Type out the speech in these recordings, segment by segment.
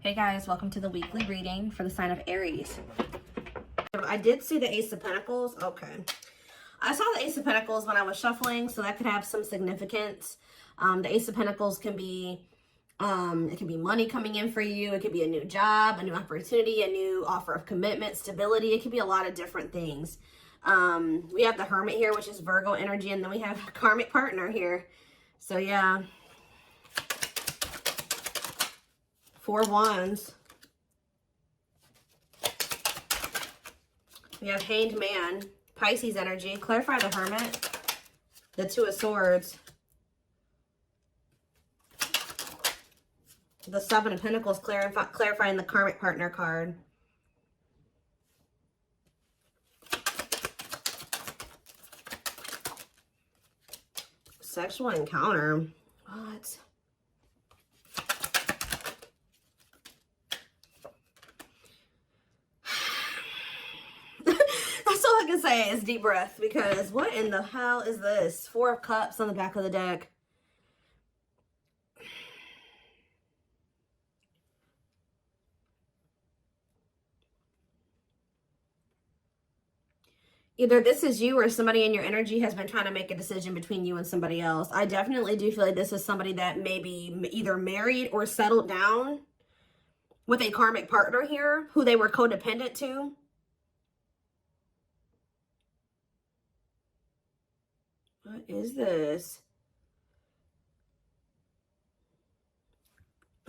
Hey guys, welcome to the weekly reading for the sign of Aries. I did see the Ace of Pentacles. Okay. I saw the Ace of Pentacles when I was shuffling, so that could have some significance. The Ace of Pentacles can be, it can be money coming in for you. It could be a new job, a new opportunity, a new offer of commitment, stability. It could be a lot of different things. We have the Hermit here, which is Virgo energy, and then we have a karmic partner here. So yeah. 4 Wands. We have Hanged Man, Pisces energy. Clarify the Hermit. The 2 of Swords. The 7 of Pentacles, clarifying the karmic partner card. Sexual encounter. What? I can say is deep breath, because what in the hell is this? 4 of Cups on the back of the deck. Either this is you or somebody in your energy has been trying to make a decision between you and somebody else. I definitely do feel like this is somebody that may be either married or settled down with a karmic partner here who they were codependent to. What is this?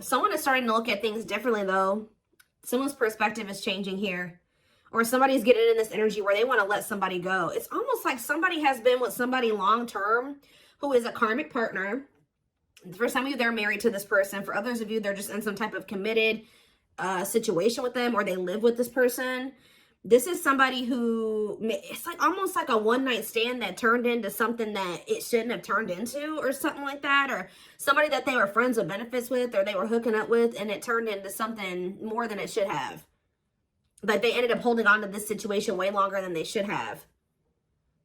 Someone is starting to look at things differently, though. Someone's perspective is changing here. Or somebody's getting in this energy where they want to let somebody go. It's almost like somebody has been with somebody long-term who is a karmic partner. For some of you, they're married to this person. For others of you, they're just in some type of committed situation with them, or they live with this person. This is somebody who, it's like almost like a one-night stand that turned into something that it shouldn't have turned into, or something like that. Or somebody that they were friends with benefits with, or they were hooking up with, and it turned into something more than it should have. Like they ended up holding on to this situation way longer than they should have.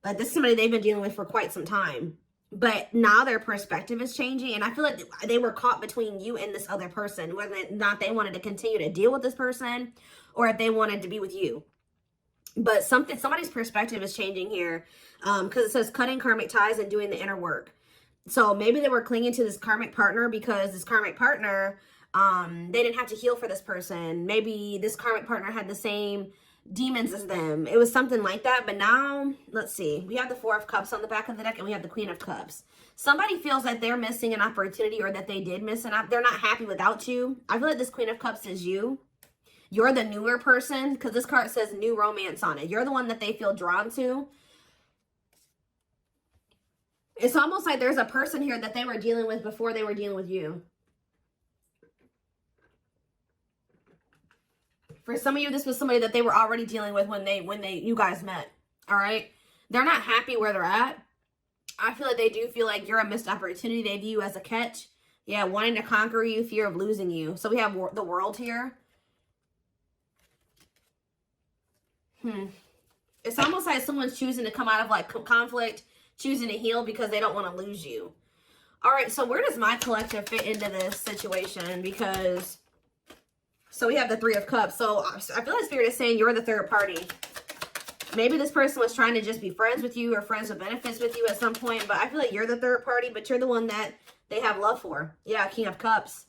Like this is somebody they've been dealing with for quite some time. But now their perspective is changing. And I feel like they were caught between you and this other person. Whether or not they wanted to continue to deal with this person, or if they wanted to be with you. But somebody's perspective is changing here. Because it says cutting karmic ties and doing the inner work. So maybe they were clinging to this karmic partner because this karmic partner, they didn't have to heal for this person. Maybe this karmic partner had the same demons as them. It was something like that. But now, let's see. We have the 4 of Cups on the back of the deck, and we have the Queen of Cups. Somebody feels like they're missing an opportunity, or that they did miss an opportunity. They're not happy without you. I feel like this Queen of Cups is you. You're the newer person, because this card says new romance on it. You're the one that they feel drawn to. It's almost like there's a person here that they were dealing with before they were dealing with you. For some of you, this was somebody that they were already dealing with when you guys met. All right. They're not happy where they're at. I feel like they do feel like you're a missed opportunity. They view you as a catch. Yeah. Wanting to conquer you, fear of losing you. So we have the World here. It's almost like someone's choosing to come out of like conflict, choosing to heal because they don't want to lose you. All right. So where does my collective fit into this situation? Because so we have the 3 of Cups. So I feel like Spirit is saying you're the third party. Maybe this person was trying to just be friends with you or friends with benefits with you at some point. But I feel like you're the third party, but you're the one that they have love for. Yeah, King of Cups.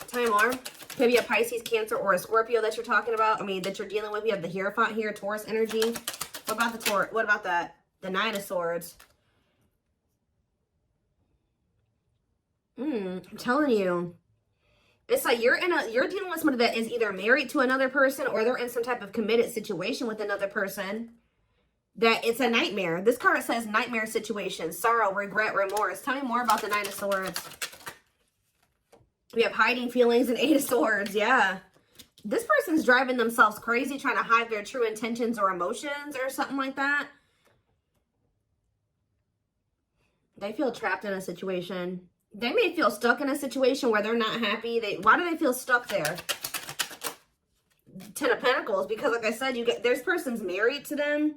Tell me more. Could be a Pisces, Cancer, or a Scorpio that you're talking about. I mean, that you're dealing with. We have the Hierophant here, Taurus energy. What about the Taurus? What about that? The 9 of Swords. I'm telling you. It's like you're dealing with somebody that is either married to another person, or they're in some type of committed situation with another person. That it's a nightmare. This card says nightmare situation, sorrow, regret, remorse. Tell me more about the 9 of Swords. We have hiding feelings and 8 of Swords. Yeah. This person's driving themselves crazy, trying to hide their true intentions or emotions or something like that. They feel trapped in a situation. They may feel stuck in a situation where they're not happy. Why do they feel stuck there? 10 of Pentacles, because like I said, this person's married to them,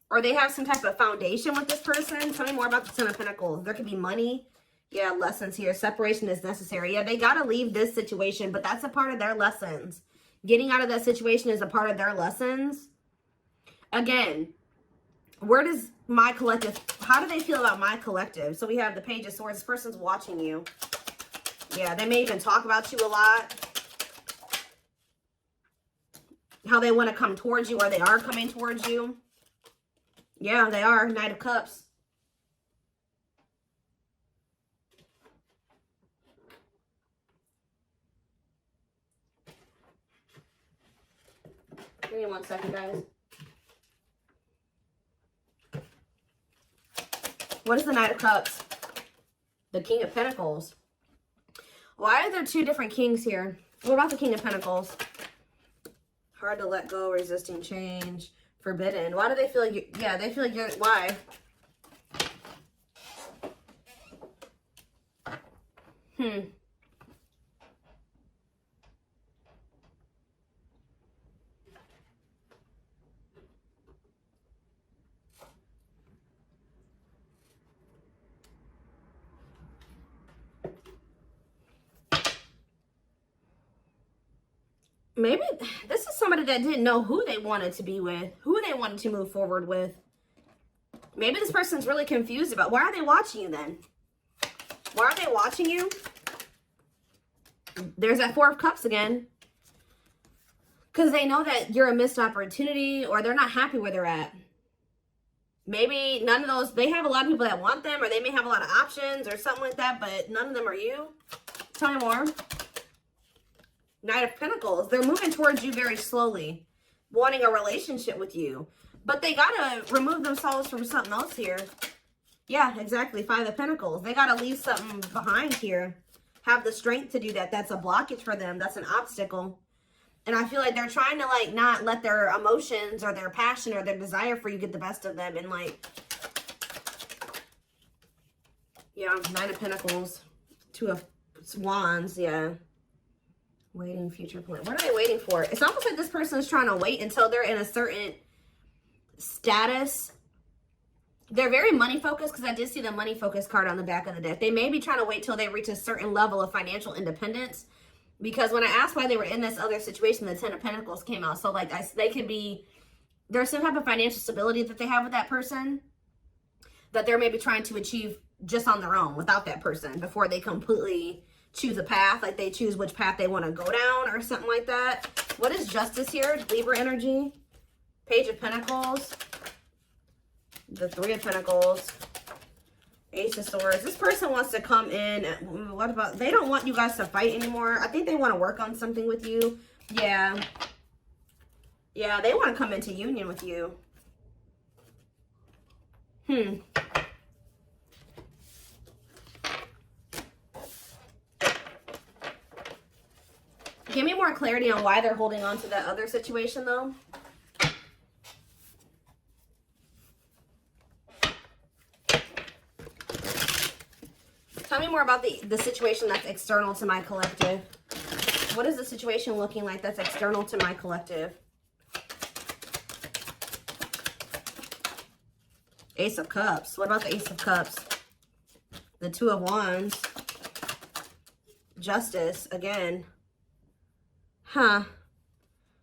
or they have some type of foundation with this person. Tell me more about the 10 of Pentacles. There could be money Yeah, lessons here. Separation is necessary. Yeah, they got to leave this situation, but that's a part of their lessons. Getting out of that situation is a part of their lessons. Again, where does my collective, how do they feel about my collective? So we have the Page of Swords. This person's watching you. Yeah, they may even talk about you a lot. How they want to come towards you, or they are coming towards you. Yeah, they are. Knight of Cups. Give me 1 second, guys. What is the Knight of Cups? The King of Pentacles. Why are there two different kings here? What about the King of Pentacles? Hard to let go, resisting change, forbidden. Why do they feel like you, yeah, they feel like you're, why? Maybe this is somebody that didn't know who they wanted to be with, who they wanted to move forward with. Maybe this person's really confused about, why are they watching you then? Why are they watching you? There's that Four of Cups again. Because they know that you're a missed opportunity, or they're not happy where they're at. Maybe none of those, they have a lot of people that want them, or they may have a lot of options or something like that, but none of them are you. Tell me more. Knight of Pentacles. They're moving towards you very slowly, wanting a relationship with you. But they got to remove themselves from something else here. Yeah, exactly. Five of Pentacles. They got to leave something behind here. Have the strength to do that. That's a blockage for them. That's an obstacle. And I feel like they're trying to, like, not let their emotions or their passion or their desire for you get the best of them. And, like, yeah, Nine of Pentacles. Two of Wands, yeah. Waiting, future plan. What are they waiting for? It's almost like this person is trying to wait until they're in a certain status. They're very money focused, because I did see the money focused card on the back of the deck. They may be trying to wait till they reach a certain level of financial independence. Because when I asked why they were in this other situation, the Ten of Pentacles came out. So, like, they could be, there's some type of financial stability that they have with that person that they're maybe trying to achieve just on their own without that person before they completely choose a path. Like, they choose which path they want to go down or something like that. What is Justice here? Libra energy. Page of Pentacles. The Three of Pentacles. Ace of Swords. This person wants to come in. What about, they don't want you guys to fight anymore. I think they want to work on something with you. Yeah. Yeah, they want to come into union with you. Give me more clarity on why they're holding on to that other situation, though. Tell me more about the situation that's external to my collective. What is the situation looking like that's external to my collective? Ace of Cups. What about the Ace of Cups? The Two of Wands. Justice, again. Huh.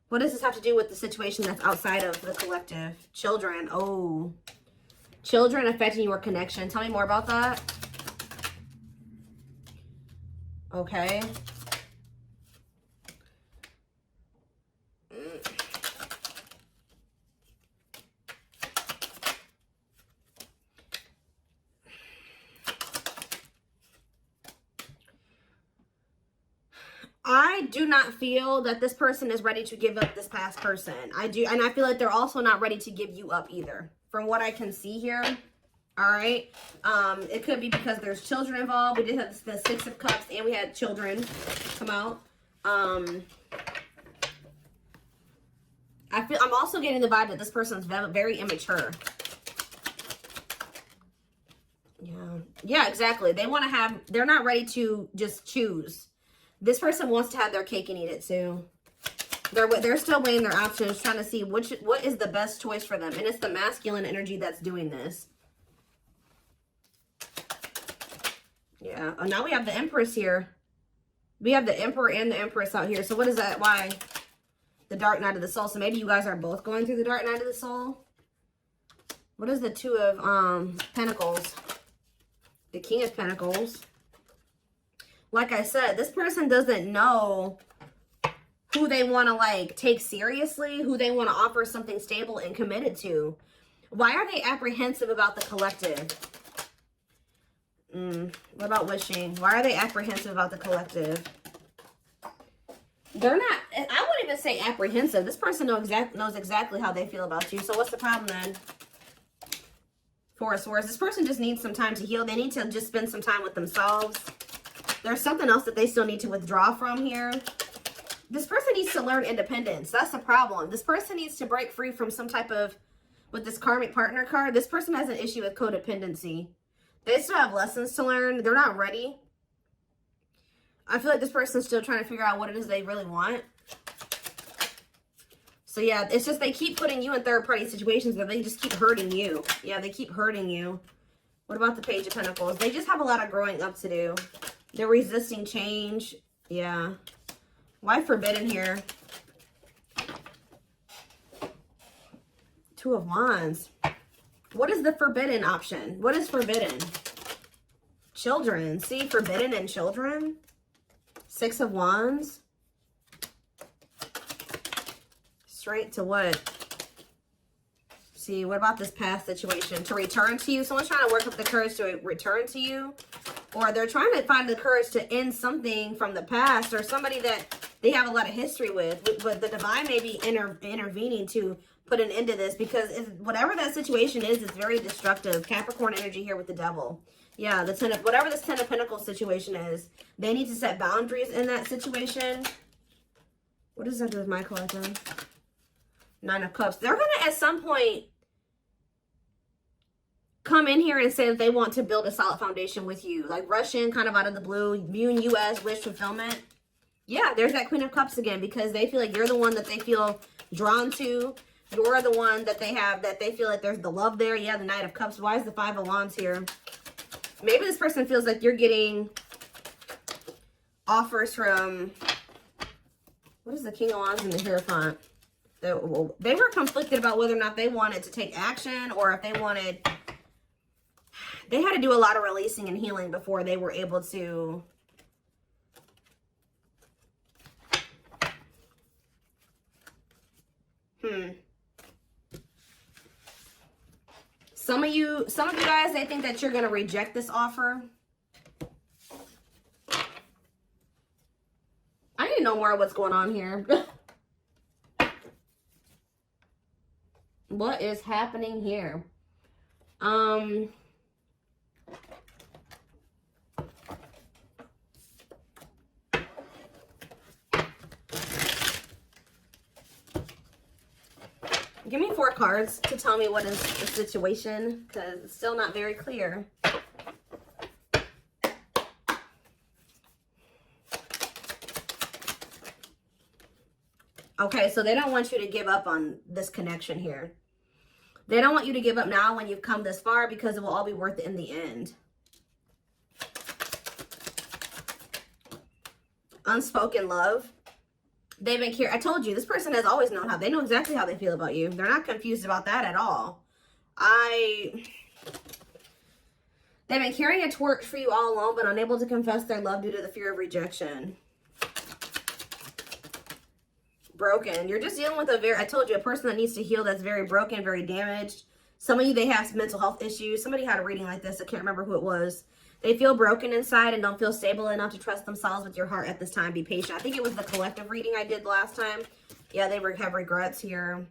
What does this have to do with the situation that's outside of the collective? Children. Oh. Children affecting your connection. Tell me more about that. Okay. I do not feel that this person is ready to give up this past person. I do, and I feel like they're also not ready to give you up either, from what I can see here. All right. It could be because there's children involved. We did have the Six of Cups, and we had children come out. I'm also getting the vibe that this person's very immature. Yeah, exactly. They want to have, they're not ready to just choose. This person wants to have their cake and eat it too. They're still weighing their options, trying to see what is the best choice for them. And it's the masculine energy that's doing this. Yeah. Oh, now we have the Empress here. We have the Emperor and the Empress out here. So what is that? Why? The Dark Night of the Soul. So maybe you guys are both going through the Dark Night of the Soul. What is the Two of Pentacles? The King of Pentacles. Like I said, this person doesn't know who they want to like take seriously, who they want to offer something stable and committed to. Why are they apprehensive about the collective? What about wishing? Why are they apprehensive about the collective? They're not, I wouldn't even say apprehensive. This person knows exactly how they feel about you. So what's the problem then? Four of Swords. This person just needs some time to heal. They need to just spend some time with themselves. There's something else that they still need to withdraw from here. This person needs to learn independence. That's the problem. This person needs to break free from some type of, with this karmic partner card, this person has an issue with codependency. They still have lessons to learn. They're not ready. I feel like this person's still trying to figure out what it is they really want. So yeah, it's just they keep putting you in third-party situations where they just keep hurting you. Yeah, they keep hurting you. What about the Page of Pentacles? They just have a lot of growing up to do. They're resisting change. Yeah. Why forbidden here? Two of Wands. What is the forbidden option? What is forbidden? Children. See, forbidden and children. Six of Wands. Straight to what? See, what about this past situation? To return to you. Someone's trying to work up the courage to return to you. Or they're trying to find the courage to end something from the past. Or somebody that they have a lot of history with. But the divine may be intervening to put an end to this. Because whatever that situation is, it's very destructive. Capricorn energy here with the Devil. Yeah, the Ten of, whatever this Ten of Pentacles situation is, they need to set boundaries in that situation. What does that do with my collective? Nine of Cups. They're going to, at some point, come in here and say that they want to build a solid foundation with you. Like rush in kind of out of the blue. You and U.S. wish fulfillment. Yeah, there's that Queen of Cups again because they feel like you're the one that they feel drawn to. You're the one that they have, that they feel like there's the love there. Yeah, the Knight of Cups. Why is the Five of Wands here? Maybe this person feels like you're getting offers from, what is the King of Wands and the Hierophant? They were conflicted about whether or not they wanted to take action or if they wanted, they had to do a lot of releasing and healing before they were able to Some of you guys, they think that you're going to reject this offer. I need to know more of what's going on here. What is happening here? Give me 4 cards to tell me what is the situation, because it's still not very clear. Okay, so they don't want you to give up on this connection here. They don't want you to give up now when you've come this far because it will all be worth it in the end. Unspoken love. They've been I told you, this person has always known how. They know exactly how they feel about you. They're not confused about that at all. They've been carrying a torch for you all along, but unable to confess their love due to the fear of rejection. Broken. You're just dealing with I told you, a person that needs to heal, that's very broken, very damaged. Some of you, they have some mental health issues. Somebody had a reading like this. I can't remember who it was. They feel broken inside and don't feel stable enough to trust themselves with your heart at this time. Be patient. I think it was the collective reading I did last time. Yeah, they have regrets here.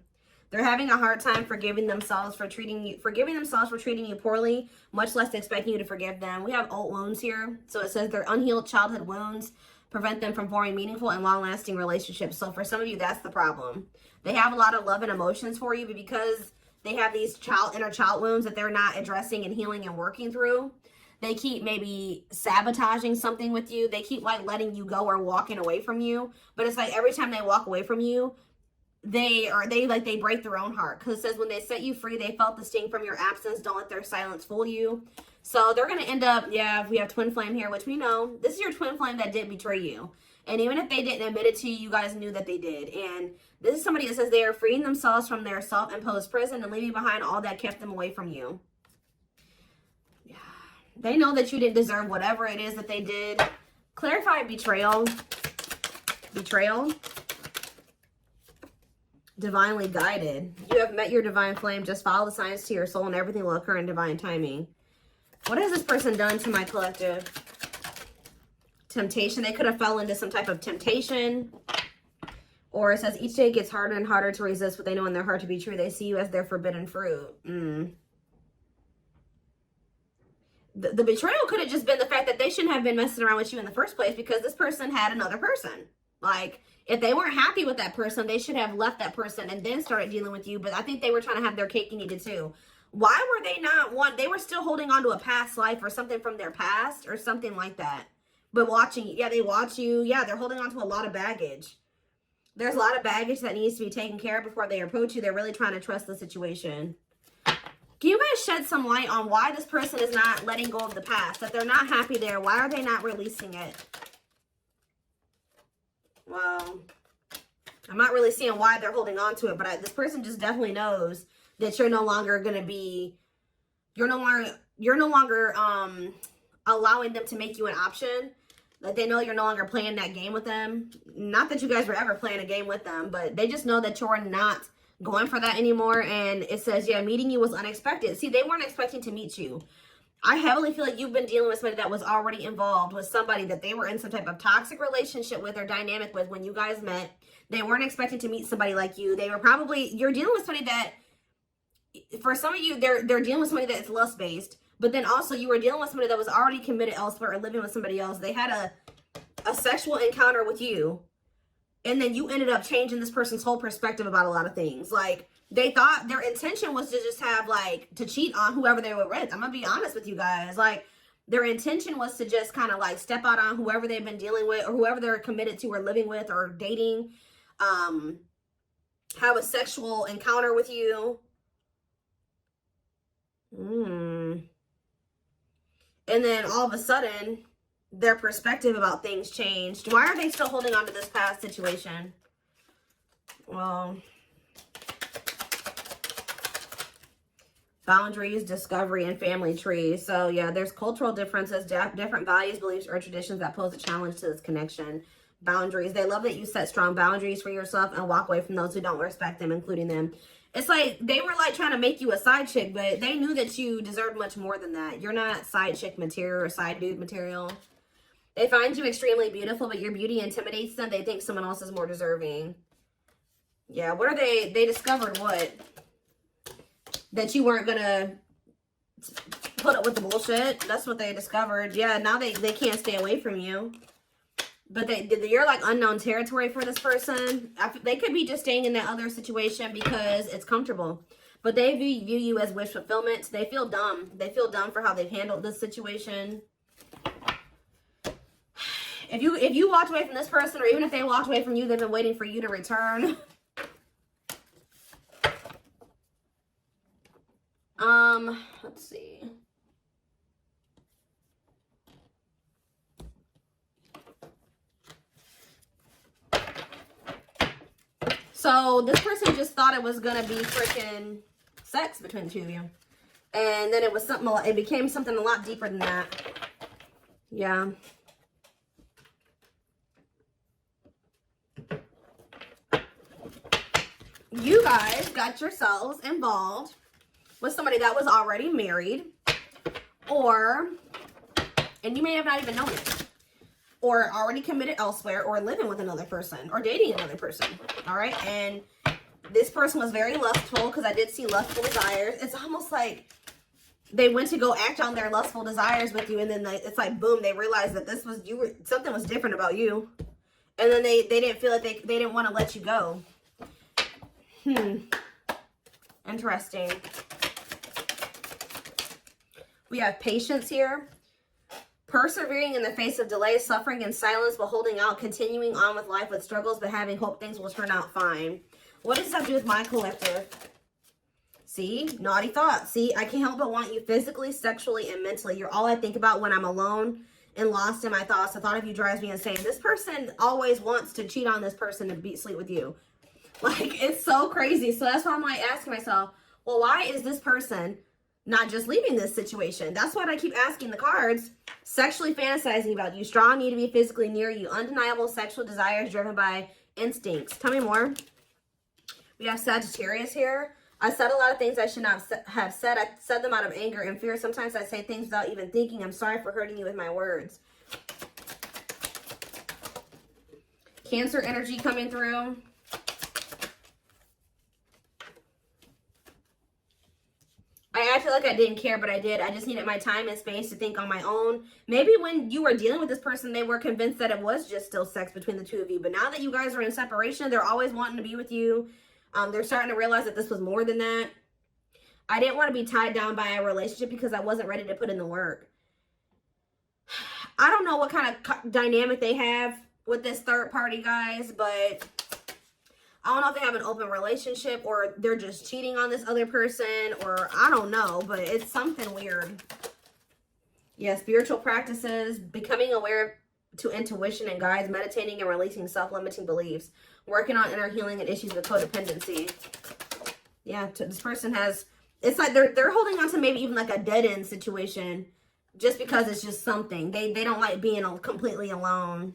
They're having a hard time forgiving themselves for treating you poorly, much less expecting you to forgive them. We have old wounds here. So it says their unhealed childhood wounds prevent them from forming meaningful and long-lasting relationships. So for some of you, that's the problem. They have a lot of love and emotions for you, but because they have these inner child wounds that they're not addressing and healing and working through, they keep maybe sabotaging something with you. They keep like letting you go or walking away from you. But it's like every time they walk away from you, they break their own heart. Because it says when they set you free, they felt the sting from your absence. Don't let their silence fool you. So they're going to end up, yeah, we have twin flame here, which we know. This is your twin flame that did betray you. And even if they didn't admit it to you, you guys knew that they did. And this is somebody that says they are freeing themselves from their self-imposed prison and leaving behind all that kept them away from you. Yeah. They know that you didn't deserve whatever it is that they did. Clarify betrayal. Betrayal. Divinely guided. You have met your divine flame. Just follow the signs to your soul and everything will occur in divine timing. What has this person done to my collective? Temptation. They could have fell into some type of temptation. Or it says each day gets harder and harder to resist what they know in their heart to be true. They see you as their forbidden fruit. The betrayal could have just been the fact that they shouldn't have been messing around with you in the first place because this person had another person. Like, if they weren't happy with that person, they should have left that person and then started dealing with you. But I think they were trying to have their cake and eat it too. Why were they not they were still holding on to a past life or something from their past or something like that. But watching, yeah, they watch you. Yeah, they're holding on to a lot of baggage. There's a lot of baggage that needs to be taken care of before they approach you. They're really trying to trust the situation. Can you guys shed some light on why this person is not letting go of the past? That they're not happy there. Why are they not releasing it? Well, I'm not really seeing why they're holding on to it, but this person just definitely knows that you're no longer going to be, you're no longer allowing them to make you an option. Like, they know you're no longer playing that game with them. Not that you guys were ever playing a game with them, but they just know that you're not going for that anymore. And it says, yeah, meeting you was unexpected. See, they weren't expecting to meet you. I heavily feel like you've been dealing with somebody that was already involved with somebody that they were in some type of toxic relationship with or dynamic with when you guys met. They weren't expecting to meet somebody like you. They were probably, you're dealing with somebody that, for some of you, they're dealing with somebody that's lust-based. But then also you were dealing with somebody that was already committed elsewhere or living with somebody else. They had a sexual encounter with you. And then you ended up changing this person's whole perspective about a lot of things. Like, they thought their intention was to just have, like, to cheat on whoever they were with. I'm going to be honest with you guys. Like, their intention was to just kind of, like, step out on whoever they've been dealing with or whoever they're committed to or living with or dating. Have a sexual encounter with you. And then all of a sudden, their perspective about things changed. Why are they still holding on to this past situation? Well, boundaries, discovery, and family trees. So yeah, there's cultural differences, different values, beliefs, or traditions that pose a challenge to this connection. Boundaries. They love that you set strong boundaries for yourself and walk away from those who don't respect them, including them. It's like they were like trying to make you a side chick, but they knew that you deserved much more than that. You're not side chick material or side dude material. They find you extremely beautiful, but your beauty intimidates them. They think someone else is more deserving. Yeah, what are they? They discovered what? That you weren't going to put up with the bullshit. That's what they discovered. Yeah, now they can't stay away from you. But you're like unknown territory for this person. They could be just staying in that other situation because it's comfortable. But they view you as wish fulfillment. They feel dumb. They feel dumb for how they've handled this situation. If you walked away from this person, or even if they walked away from you, they've been waiting for you to return. Let's see. So this person just thought it was gonna be freaking sex between the two of you, and then it was something. It became something a lot deeper than that. Yeah. You guys got yourselves involved with somebody that was already married, and you may have not even known it, or already committed elsewhere, or living with another person, or dating another person, all right? And this person was very lustful, because I did see lustful desires. It's almost like they went to go act on their lustful desires with you, and then it's like, boom, they realized that something was different about you, and then they didn't feel like they didn't want to let you go. Interesting. We have patience here. Persevering in the face of delay, suffering, and silence while holding out, continuing on with life with struggles, but having hope things will turn out fine. What does that do with my collective? See, naughty thoughts. See, I can't help but want you physically, sexually, and mentally. You're all I think about when I'm alone and lost in my thoughts. The thought of you drives me insane. This person always wants to cheat on this person to sleep with you. Like, it's so crazy. So that's why I'm like asking myself, well, why is this person not just leaving this situation? That's what I keep asking the cards. Sexually fantasizing about you. Strong need to be physically near you. Undeniable sexual desires driven by instincts. Tell me more. We have Sagittarius here. I said a lot of things I should not have said. I said them out of anger and fear. Sometimes I say things without even thinking. I'm sorry for hurting you with my words. Cancer energy coming through. I acted like I didn't care, but I did. I just needed my time and space to think on my own. Maybe when you were dealing with this person, they were convinced that it was just still sex between the two of you. But now that you guys are in separation, they're always wanting to be with you. They're starting to realize that this was more than that. I didn't want to be tied down by a relationship because I wasn't ready to put in the work. I don't know what kind of dynamic they have with this third party, guys, but I don't know if they have an open relationship or they're just cheating on this other person, or I don't know, but it's something weird. Yeah, spiritual practices, becoming aware to intuition and guides, meditating and releasing self-limiting beliefs, working on inner healing and issues with codependency. Yeah, this person has, it's like they're holding on to maybe even like a dead-end situation just because it's just something. They don't like being completely alone.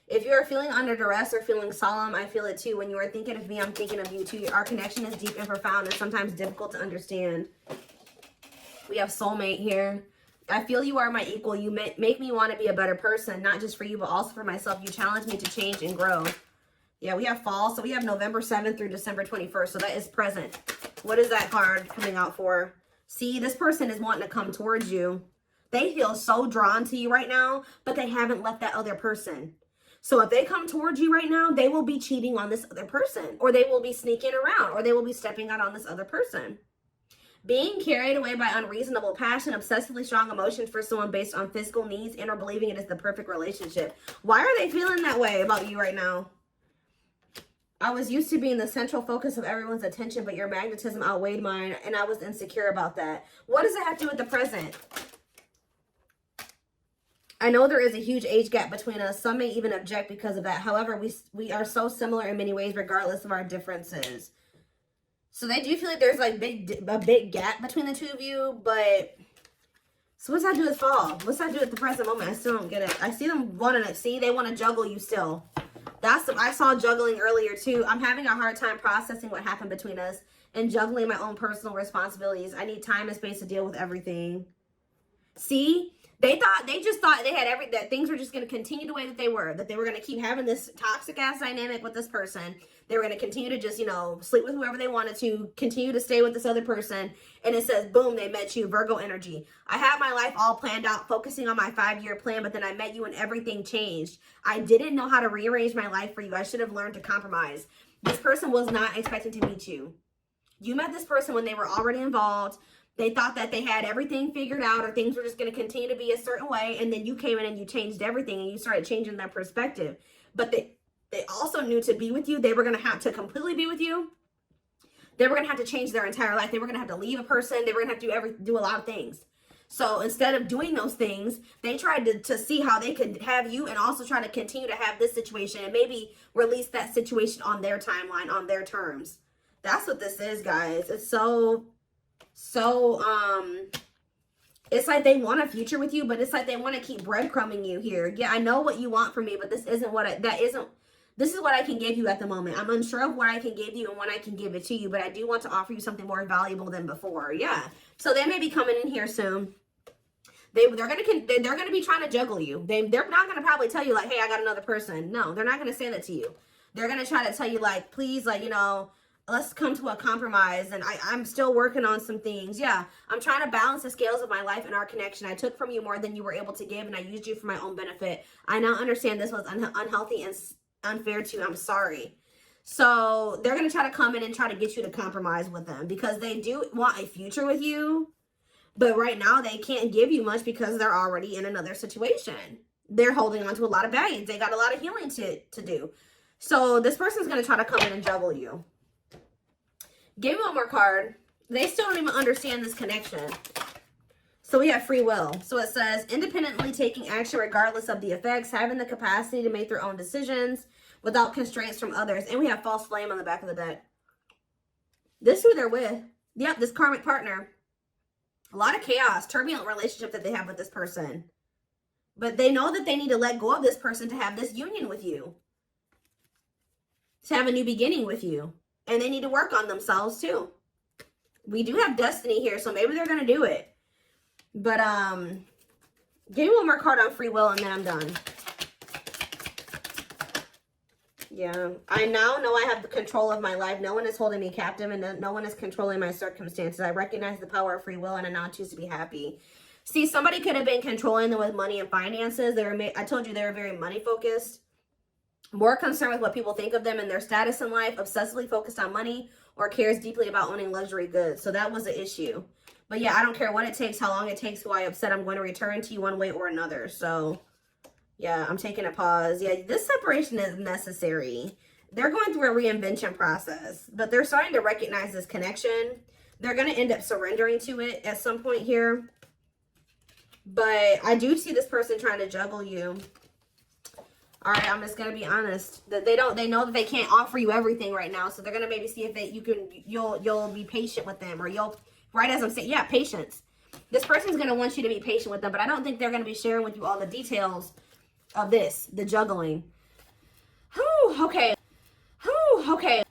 If you're feeling under duress or feeling solemn, I feel it too. When you are thinking of me, I'm thinking of you too. Our connection is deep and profound and sometimes difficult to understand. We have soulmate here. I feel you are my equal. You make me want to be a better person, not just for you, but also for myself. You challenge me to change and grow. Yeah, we have fall. So we have November 7th through December 21st. So that is present. What is that card coming out for? See, this person is wanting to come towards you. They feel so drawn to you right now, but they haven't left that other person. So if they come towards you right now, they will be cheating on this other person, or they will be sneaking around, or they will be stepping out on this other person. Being carried away by unreasonable passion, obsessively strong emotions for someone based on physical needs and or believing it is the perfect relationship. Why are they feeling that way about you right now? I was used to being the central focus of everyone's attention, but your magnetism outweighed mine, and I was insecure about that. What does it have to do with the present? I know there is a huge age gap between us. Some may even object because of that. However, we are so similar in many ways, regardless of our differences. So they do feel like there's like a big gap between the two of you, but so what's that do with fall? What's that do with the present moment? I still don't get it. I see them wanting to see, they want to juggle you still. I saw juggling earlier too. I'm having a hard time processing what happened between us and juggling my own personal responsibilities. I need time and space to deal with everything. See? They just thought they had that things were just going to continue the way that they were going to keep having this toxic ass dynamic with this person. They were going to continue to just, you know, sleep with whoever they wanted to, continue to stay with this other person. And it says, boom, they met you, Virgo energy. I had my life all planned out, focusing on my 5-year plan, but then I met you and everything changed. I didn't know how to rearrange my life for you. I should have learned to compromise. This person was not expecting to meet you. You met this person when they were already involved. They thought that they had everything figured out or things were just going to continue to be a certain way. And then you came in and you changed everything and you started changing their perspective. But they also knew to be with you, they were going to have to completely be with you. They were going to have to change their entire life. They were going to have to leave a person. They were going to have to do a lot of things. So instead of doing those things, they tried to see how they could have you and also try to continue to have this situation and maybe release that situation on their timeline, on their terms. That's what this is, guys. It's it's like they want a future with you, but it's like they want to keep breadcrumbing you here. Yeah, I know what you want from me, but this isn't this is what I can give you at the moment. I'm unsure of what I can give you and when I can give it to you, but I do want to offer you something more valuable than before. Yeah. So they may be coming in here soon. They're gonna be trying to juggle you. They're not gonna probably tell you like, hey, I got another person. No, they're not gonna say that to you. They're gonna try to tell you like, please, like, you know, let's come to a compromise, and I'm still working on some things. Yeah, I'm trying to balance the scales of my life and our connection. I took from you more than you were able to give, and I used you for my own benefit. I now understand this was unhealthy and unfair to you. I'm sorry. So they're going to try to come in and try to get you to compromise with them because they do want a future with you. But right now they can't give you much because they're already in another situation. They're holding on to a lot of baggage. They got a lot of healing to do. So this person's going to try to come in and juggle you. Give me one more card. They still don't even understand this connection. So we have free will. So it says, independently taking action regardless of the effects, having the capacity to make their own decisions without constraints from others. And we have false flame on the back of the deck. This is who they're with. Yep, this karmic partner. A lot of chaos, turbulent relationship that they have with this person. But they know that they need to let go of this person to have this union with you. To have a new beginning with you. And they need to work on themselves too. We do have destiny here, so maybe they're going to do it. But, give me one more card on free will and then I'm done. Yeah, I now know I have the control of my life. No one is holding me captive and no one is controlling my circumstances. I recognize the power of free will and I now choose to be happy. See, somebody could have been controlling them with money and finances. I told you they were very money focused. More concerned with what people think of them and their status in life. Obsessively focused on money or cares deeply about owning luxury goods. So that was the issue. But yeah, I don't care what it takes, how long it takes, who I upset. I'm going to return to you one way or another. So yeah, I'm taking a pause. Yeah, this separation is necessary. They're going through a reinvention process, but they're starting to recognize this connection. They're going to end up surrendering to it at some point here. But I do see this person trying to juggle you. All right, I'm just going to be honest. They know that they can't offer you everything right now. So they're going to maybe see if you'll be patient with them, or right as I'm saying, yeah, patience. This person's going to want you to be patient with them, but I don't think they're going to be sharing with you all the details of this, the juggling. Whew, okay. Whew, okay.